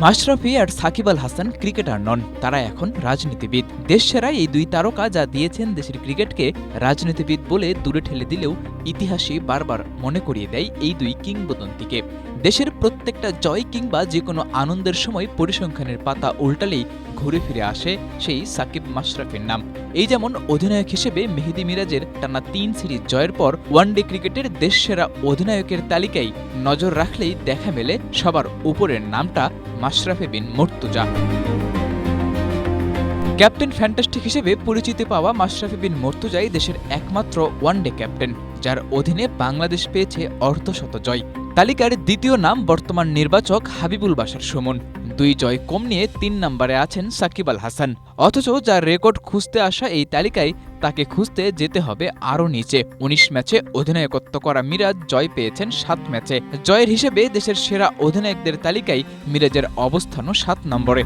মাশরাফি আর Shakib Al Hasan cricketer নন, তারা এখন রাজনীতিবিদ। দেশসেরা এই দুই তারকা যা দিয়েছেন দেশের ক্রিকেটকে রাজনীতিবিদ বলে দূরে ঠেলে দিলেও ইতিহাসে বারবার মনে করিয়ে দেয় এই দুই কিংবদন্তিকে। দেশের প্রত্যেকটা জয় কিংবা যে কোনো আনন্দের সময় পরিসংখ্যানের পাতা উল্টালেই ঘুরে ফিরে আসে সেই সাকিব মাশরাফির নাম। এই যেমন অধিনায়ক হিসেবে মেহেদী মিরাজের টানা ৩ সিরিজ জয়ের পর ওয়ানডে ক্রিকেটের দেশসেরা অধিনায়কের তালিকায় নজর রাখলেই দেখা মেলে সবার উপরের নামটা মাশরাফি বিন মুর্তজা। ক্যাপ্টেন ফ্যান্টাস্টিক হিসেবে পরিচিতি পাওয়া মাশরাফি বিন মুর্তজাই দেশের একমাত্র ওয়ানডে ক্যাপ্টেন যার অধীনে বাংলাদেশ পেয়েছে অর্ধশত জয়। তালিকার দ্বিতীয় নাম বর্তমান নির্বাচক হাবিবুল বাশার সুমন। 2 জয় কম নিয়ে 3 নম্বরে আছেন সাকিব আল হাসান। অথচ যার রেকর্ড খুঁজতে আসা এই তালিকায় তাকে খুঁজতে যেতে হবে আরও নিচে। 19 ম্যাচে অধিনায়কত্ব করা মিরাজ জয় পেয়েছেন 7 ম্যাচে। জয়ের হিসেবে দেশের সেরা অধিনায়কদের তালিকায় মিরাজের অবস্থানও 7 নম্বরে।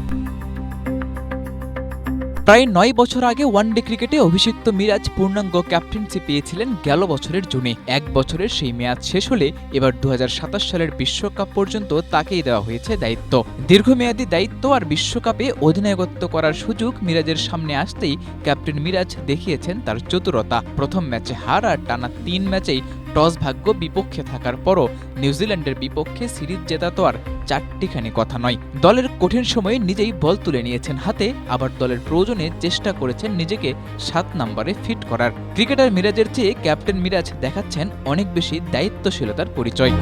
প্রায় 9 বছর আগে ওয়ানডে ক্রিকেটে অভিষিক্ত মিরাজ পূর্ণাঙ্গ ক্যাপ্টেন্সি পেয়েছিলেন গেল বছরের জুনে। 1 বছরের সেই মেয়াদ শেষ হলে এবার 2027 সালের বিশ্বকাপ পর্যন্ত তাকেই দেওয়া হয়েছে দায়িত্ব। দীর্ঘমেয়াদী দায়িত্ব আর বিশ্বকাপে অধিনায়কত্ব করার সুযোগ মিরাজের সামনে আসতেই ক্যাপ্টেন মিরাজ দেখিয়েছেন তার চতুরতা। প্রথম ম্যাচে হার আর টানা 3 ম্যাচেই টস ভাগ্য বিপক্ষে থাকার পরও নিউজিল্যান্ডের বিপক্ষে সিরিজ জেতা তো আর চারটিখানি কথা নয়। দলের কঠিন সময়ে নিজেই বল তুলে নিয়েছেন হাতে, আবার দলের প্রয়োজনে চেষ্টা করেছেন নিজেকে 7 নম্বরে ফিট করার। ক্রিকেটার মিরাজের চেয়ে ক্যাপ্টেন মিরাজ দেখাচ্ছেন অনেক বেশি দায়িত্বশীলতার পরিচয়।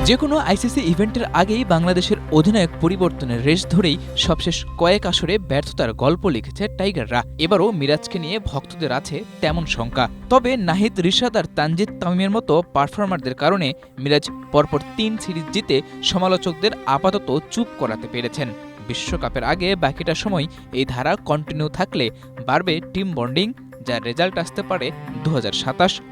যে কোনো আইসিসি ইভেন্টের আগেই বাংলাদেশের অধিনায়ক পরিবর্তনের রেশ ধরেই সবশেষ কয়েক আসরে ব্যর্থতার গল্প লিখেছে টাইগাররা। এবারও মিরাজকে নিয়ে ভক্তদের আছে তেমন শঙ্কা। তবে নাহিদ, রিশাদ আর তানজিদ তামিমের মতো পারফর্মারদের কারণে মিরাজ পরপর 3 সিরিজ জিতে সমালোচকদের আপাতত চুপ করাতে পেরেছেন। বিশ্বকাপের আগে বাকিটা সময় এই ধারা কন্টিনিউ থাকলে বাড়বে টিম বন্ডিং, যার রেজাল্ট আসতে পারে 2027